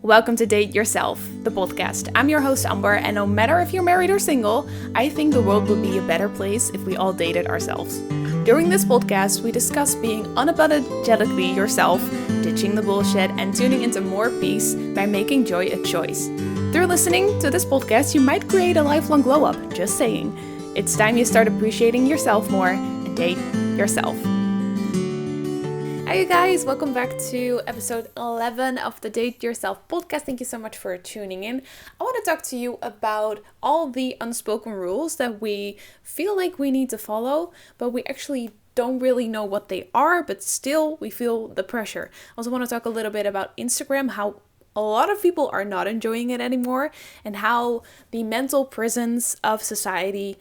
Welcome to Date Yourself, the podcast. I'm your host, Amber, and no matter if you're married or single, I think the world would be a better place if we all dated ourselves. During this podcast, we discuss being unapologetically yourself, ditching the bullshit, and tuning into more peace by making joy a choice. Through listening to this podcast, you might create a lifelong glow up, just saying. It's time you start appreciating yourself more and date yourself. Hi you guys, welcome back to episode 11 of the Date Yourself podcast. Thank you so much for tuning in. I want to talk to you about all the unspoken rules that we feel like we need to follow, but we actually don't really know what they are, but still we feel the pressure. I also want to talk a little bit about Instagram, how a lot of people are not enjoying it anymore, and how the mental prisons of society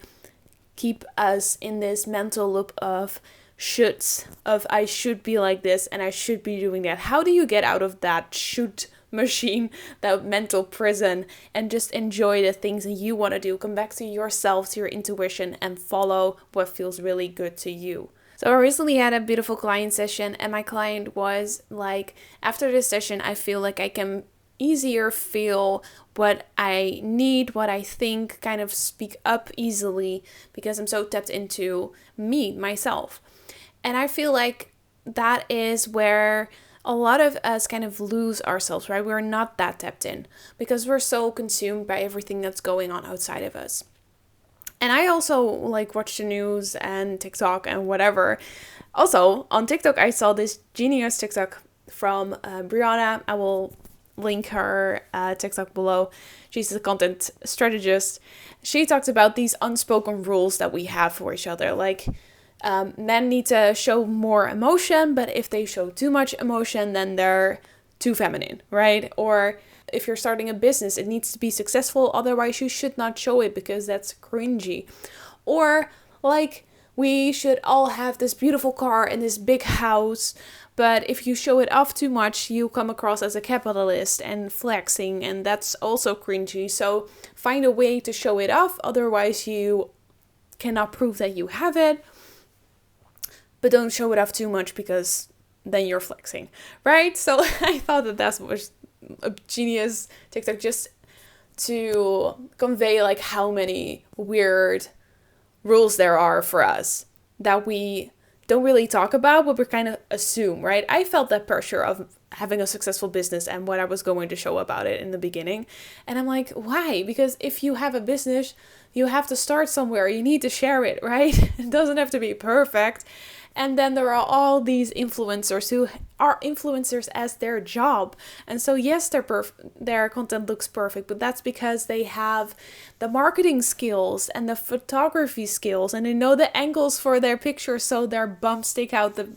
keep us in this mental loop of shoulds, of I should be like this and I should be doing that. How do you get out of that should machine, that mental prison, and just enjoy the things that you want to do? Come back to yourself, to your intuition, and follow what feels really good to you. So I recently had a beautiful client session, and my client was like, after this session, I feel like I can easier feel what I need, what I think, kind of speak up easily because I'm so tapped into me, myself. And I feel like that is where a lot of us kind of lose ourselves, right? We're not that tapped in because we're so consumed by everything that's going on outside of us. And I also watch the news and TikTok and whatever. Also, on TikTok, I saw this genius TikTok from Brianna. I will link her TikTok below. She's a content strategist. She talks about these unspoken rules that we have for each other. Men need to show more emotion, but if they show too much emotion, then they're too feminine, right? Or if you're starting a business, it needs to be successful. Otherwise, you should not show it because that's cringy. Or we should all have this beautiful car and this big house, but if you show it off too much, you come across as a capitalist and flexing, and that's also cringy. So find a way to show it off. Otherwise, you cannot prove that you have it. But don't show it off too much because then you're flexing, right? So I thought that was a genius TikTok just to convey how many weird rules there are for us that we don't really talk about, but we kind of assume, right? I felt that pressure of having a successful business and what I was going to show about it in the beginning. And I'm like, why? Because if you have a business, you have to start somewhere. You need to share it, right? It doesn't have to be perfect. And then there are all these influencers who are influencers as their job. And so yes, their content looks perfect, but that's because they have the marketing skills and the photography skills, and they know the angles for their pictures so their bumps stick out the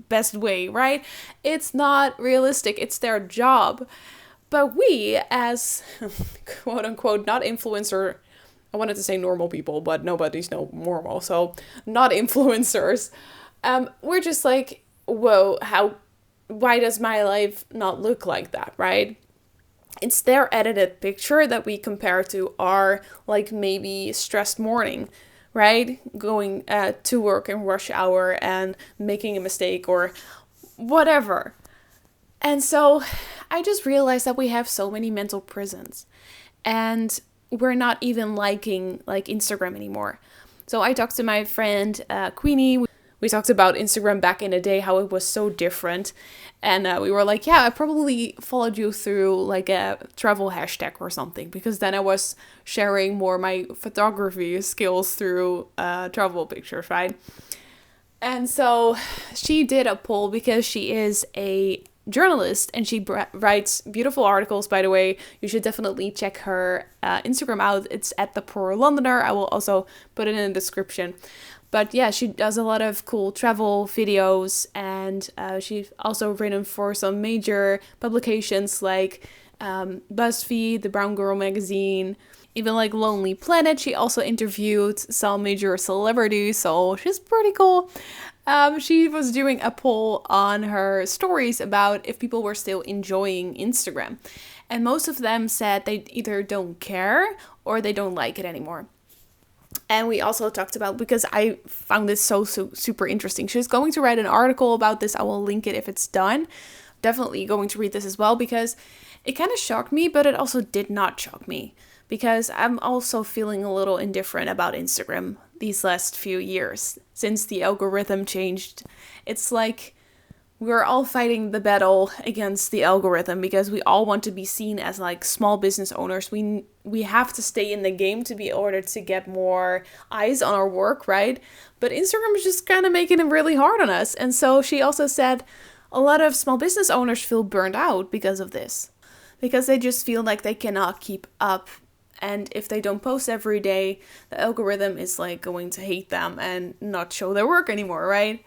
best way, right? It's not realistic. It's their job. But we as quote unquote not influencer, I wanted to say normal people, but nobody's normal. So not influencers. We're just whoa, why does my life not look like that, right? It's their edited picture that we compare to our, maybe stressed morning, right? Going to work in rush hour and making a mistake or whatever. And so I just realized that we have so many mental prisons and we're not even liking Instagram anymore. So I talked to my friend, Queenie. We talked about Instagram back in the day, how it was so different. And we were like, yeah, I probably followed you through a travel hashtag or something. Because then I was sharing more my photography skills through travel pictures, right? And so she did a poll because she is a journalist and she writes beautiful articles, by the way. You should definitely check her Instagram out. It's at The Poor Londoner. I will also put it in the description. But yeah, she does a lot of cool travel videos, and she's also written for some major publications like BuzzFeed, The Brown Girl magazine, even Lonely Planet. She also interviewed some major celebrities, so she's pretty cool. She was doing a poll on her stories about if people were still enjoying Instagram. And most of them said they either don't care or they don't like it anymore. And we also talked about, because I found this so super interesting. She's going to write an article about this. I will link it if it's done. Definitely going to read this as well, because It kind of shocked me, but it also did not shock me because I'm also feeling a little indifferent about Instagram these last few years since the algorithm changed. It's like we're all fighting the battle against the algorithm because we all want to be seen as like small business owners. We have to stay in the game to be order to get more eyes on our work, right? But Instagram is just kind of making it really hard on us. And so she also said a lot of small business owners feel burned out because of this, because they just feel like they cannot keep up. And if they don't post every day, the algorithm is like going to hate them and not show their work anymore, right?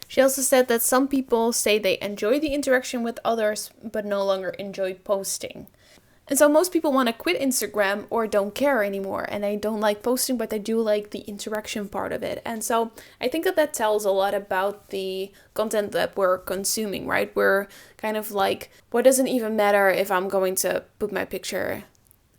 She also said that some people say they enjoy the interaction with others, but no longer enjoy posting. And so most people want to quit Instagram or don't care anymore. And they don't like posting, but they do like the interaction part of it. And so I think that tells a lot about the content that we're consuming, right? We're kind of like, what does it even matter if I'm going to put my picture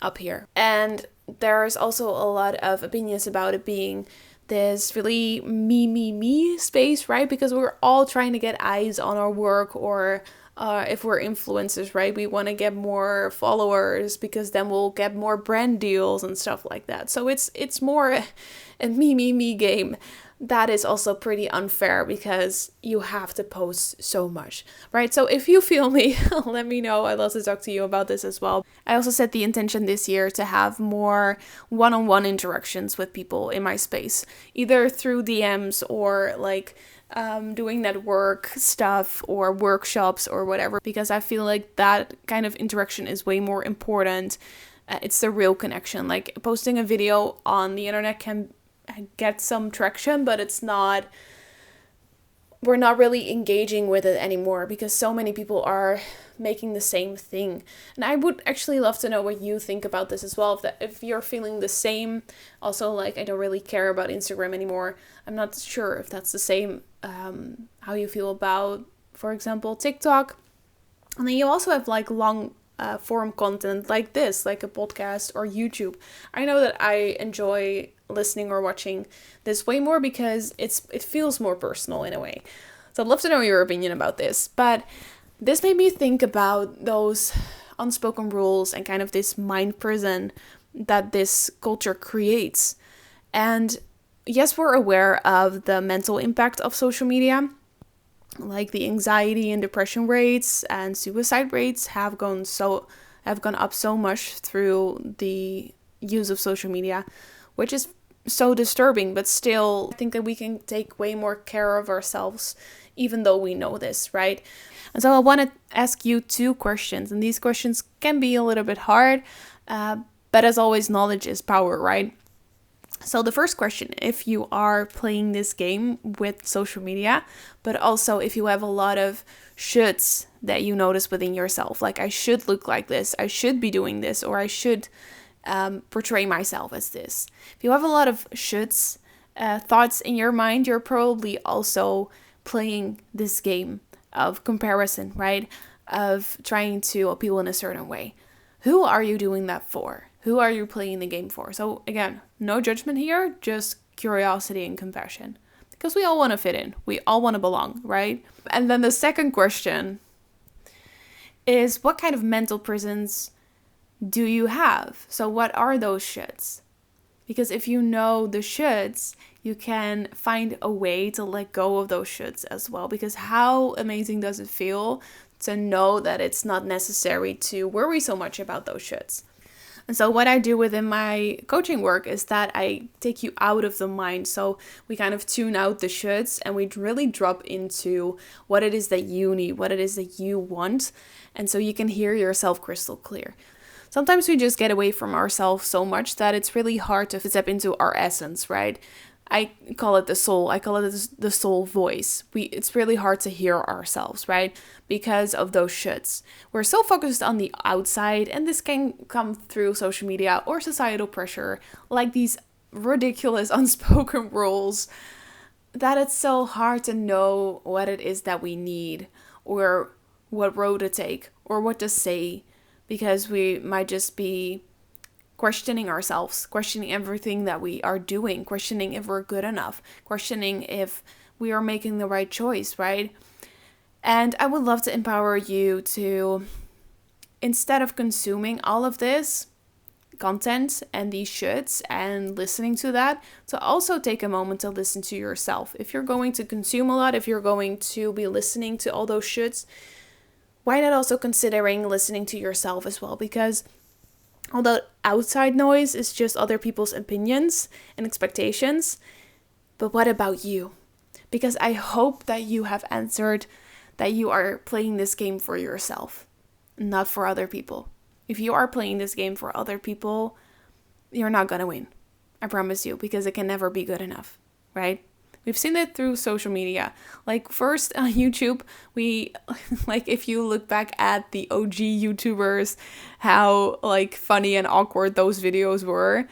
up here? And there's also a lot of opinions about it being this really me space, right? Because we're all trying to get eyes on our work, or if we're influencers, right? We want to get more followers because then we'll get more brand deals and stuff like that. So it's more a me game. That is also pretty unfair because you have to post so much, right? So if you feel me, let me know. I'd love to talk to you about this as well. I also set the intention this year to have more one-on-one interactions with people in my space, either through DMs or like doing network stuff or workshops or whatever, because I feel like that kind of interaction is way more important. It's the real connection. Like posting a video on the internet can get some traction, but we're not really engaging with it anymore because so many people are making the same thing. And I would actually love to know what you think about this as well. If you're feeling the same, also like I don't really care about Instagram anymore. I'm not sure if that's the same how you feel about, for example, TikTok. And then you also have like long form content like this, like a podcast or YouTube. I know that I enjoy listening or watching this way more because it feels more personal in a way. So I'd love to know your opinion about this. But this made me think about those unspoken rules and kind of this mind prison that this culture creates. And yes, we're aware of the mental impact of social media. Like the anxiety and depression rates and suicide rates have gone up so much through the use of social media, which is so disturbing. But still, I think that we can take way more care of ourselves, even though we know this, right? And so I want to ask you 2 questions, and these questions can be a little bit hard, but as always, knowledge is power, right? So the first question, if you are playing this game with social media, but also if you have a lot of shoulds that you notice within yourself, like I should look like this, I should be doing this, or I should portray myself as this. If you have a lot of shoulds, thoughts in your mind, you're probably also playing this game of comparison, right? Of trying to appeal in a certain way. Who are you doing that for? Who are you playing the game for? So again, no judgment here, just curiosity and compassion. Because we all want to fit in. We all want to belong, right? And then the second question is, what kind of mental prisons do you have? So what are those shoulds? Because if you know the shoulds, you can find a way to let go of those shoulds as well. Because how amazing does it feel to know that it's not necessary to worry so much about those shoulds? And so what I do within my coaching work is that I take you out of the mind. So we kind of tune out the shoulds and we really drop into what it is that you need, what it is that you want. And so you can hear yourself crystal clear. Sometimes we just get away from ourselves so much that it's really hard to step into our essence, right? I call it the soul. I call it the soul voice. It's really hard to hear ourselves, right? Because of those shoulds. We're so focused on the outside, and this can come through social media or societal pressure, like these ridiculous unspoken rules, that it's so hard to know what it is that we need, or what road to take, or what to say, because we might just be questioning ourselves, questioning everything that we are doing, questioning if we're good enough, questioning if we are making the right choice, right? And I would love to empower you to instead of consuming all of this content and these shoulds and listening to that, to also take a moment to listen to yourself. If you're going to consume a lot, if you're going to be listening to all those shoulds, why not also considering listening to yourself as well? Because although outside noise is just other people's opinions and expectations, but what about you? Because I hope that you have answered that you are playing this game for yourself, not for other people. If you are playing this game for other people, you're not going to win. I promise you, because it can never be good enough, right? We've seen it through social media. Like first on YouTube, if you look back at the OG YouTubers, how like funny and awkward those videos were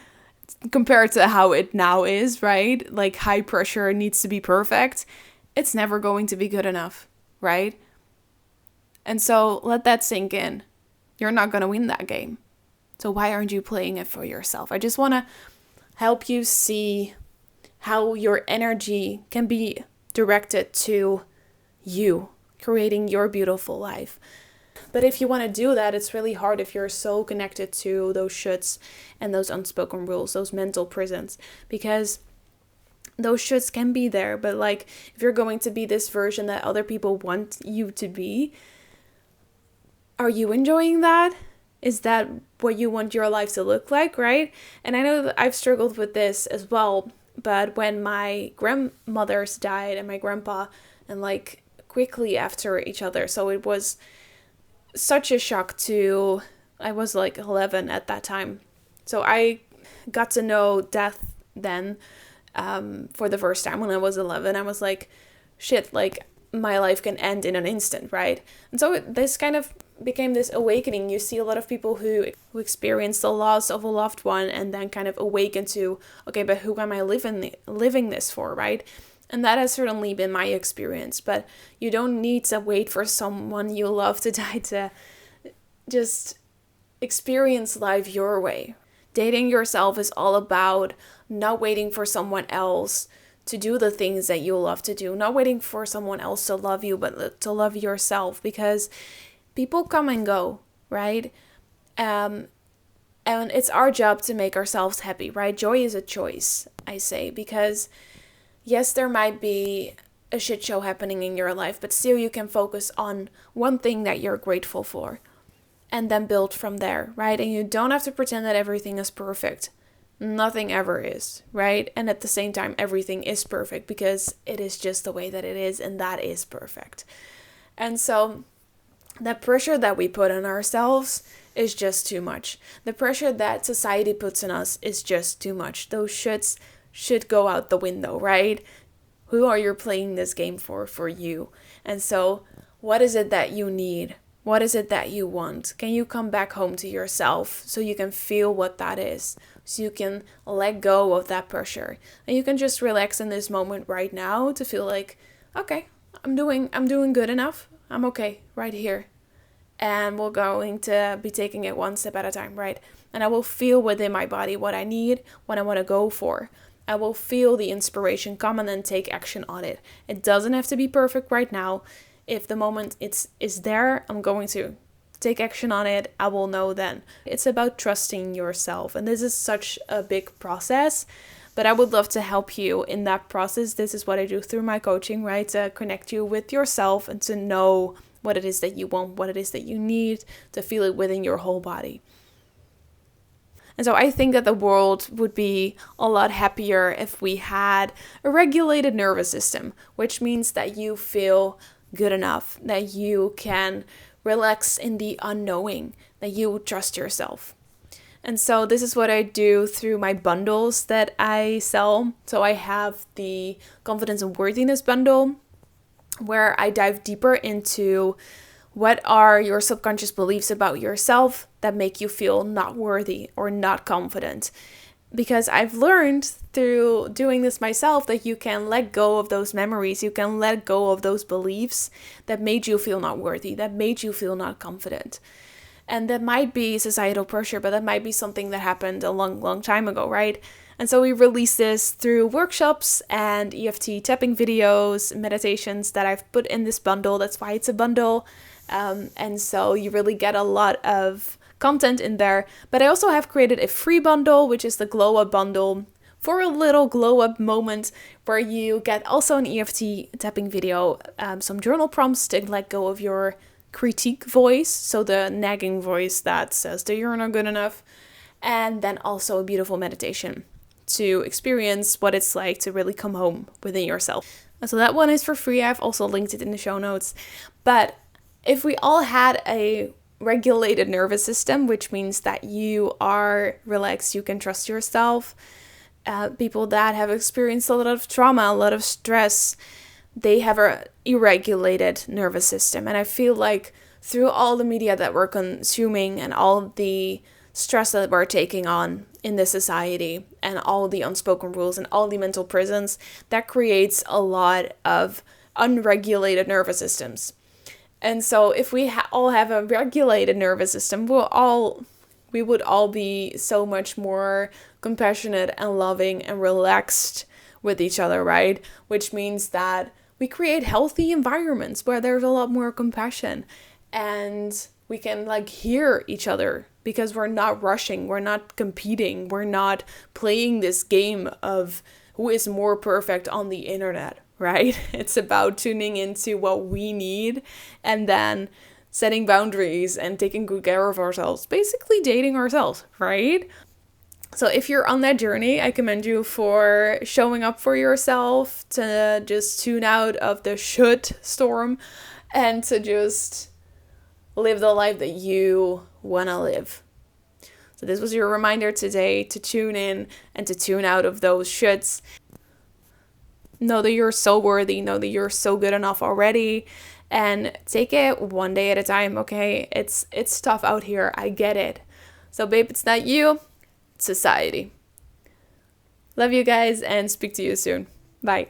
compared to how it now is, right? Like high pressure needs to be perfect. It's never going to be good enough, right? And so let that sink in. You're not going to win that game. So why aren't you playing it for yourself? I just want to help you see how your energy can be directed to you, creating your beautiful life. But if you want to do that, it's really hard if you're so connected to those shoulds and those unspoken rules, those mental prisons, because those shoulds can be there. But like, if you're going to be this version that other people want you to be, are you enjoying that? Is that what you want your life to look like, right? And I know that I've struggled with this as well, but when my grandmothers died and my grandpa, and like quickly after each other, so it was such a shock to, I was like 11 at that time. So I got to know death then for the first time when I was 11. I was like, shit, like my life can end in an instant, right? And so this kind of became this awakening. You see a lot of people who experience the loss of a loved one and then kind of awaken to, okay, but who am I living this for, right? And that has certainly been my experience. But you don't need to wait for someone you love to die to just experience life your way. Dating yourself is all about not waiting for someone else to do the things that you love to do, not waiting for someone else to love you, but to love yourself, because people come and go, right? And it's our job to make ourselves happy, right? Joy is a choice, I say, because yes, there might be a shit show happening in your life, but still you can focus on one thing that you're grateful for and then build from there, right? And you don't have to pretend that everything is perfect. Nothing ever is, right? And at the same time, everything is perfect because it is just the way that it is, and that is perfect. And so the pressure that we put on ourselves is just too much. The pressure that society puts on us is just too much. Those should go out the window, right? Who are you playing this game for you? And so what is it that you need? What is it that you want? Can you come back home to yourself so you can feel what that is? So you can let go of that pressure. And you can just relax in this moment right now to feel like, okay, I'm doing good enough. I'm okay right here. And we're going to be taking it one step at a time, right? And I will feel within my body what I need, what I want to go for. I will feel the inspiration come and then take action on it. It doesn't have to be perfect right now. If the moment is there, I'm going to take action on it. I will know then. It's about trusting yourself. And this is such a big process, but I would love to help you in that process. This is what I do through my coaching, right? To connect you with yourself and to know what it is that you want, what it is that you need, to feel it within your whole body. And so I think that the world would be a lot happier if we had a regulated nervous system, which means that you feel good enough, that you can relax in the unknowing, that you trust yourself. And so this is what I do through my bundles that I sell. So I have the confidence and worthiness bundle, where I dive deeper into what are your subconscious beliefs about yourself that make you feel not worthy or not confident. Because I've learned through doing this myself that you can let go of those memories, you can let go of those beliefs that made you feel not worthy, that made you feel not confident. And that might be societal pressure, but that might be something that happened a long, long time ago, right? And so we release this through workshops and EFT tapping videos, meditations that I've put in this bundle. That's why it's a bundle. And so you really get a lot of content in there. But I also have created a free bundle, which is the Glow Up bundle, for a little glow up moment where you get also an EFT tapping video, some journal prompts to let go of your critique voice, so the nagging voice that says that you're not good enough, and then also a beautiful meditation to experience what it's like to really come home within yourself. So that one is for free. I've also linked it in the show notes. But if we all had a regulated nervous system, which means that you are relaxed, you can trust yourself, people that have experienced a lot of trauma, a lot of stress, they have an irregulated nervous system. And I feel like through all the media that we're consuming and all the stress that we're taking on in this society and all the unspoken rules and all the mental prisons, that creates a lot of unregulated nervous systems. And so if we all have a regulated nervous system, we would all be so much more compassionate and loving and relaxed with each other, right? Which means that we create healthy environments where there's a lot more compassion and we can hear each other because we're not rushing, we're not competing, we're not playing this game of who is more perfect on the internet, right? It's about tuning into what we need and then setting boundaries and taking good care of ourselves, basically dating ourselves, right? So if you're on that journey, I commend you for showing up for yourself, to just tune out of the should storm and to just live the life that you want to live. So this was your reminder today to tune in and to tune out of those shoulds. Know that you're so worthy, know that you're so good enough already, and take it one day at a time, okay? It's tough out here, I get it. So babe, it's not you, it's society. Love you guys and speak to you soon. Bye.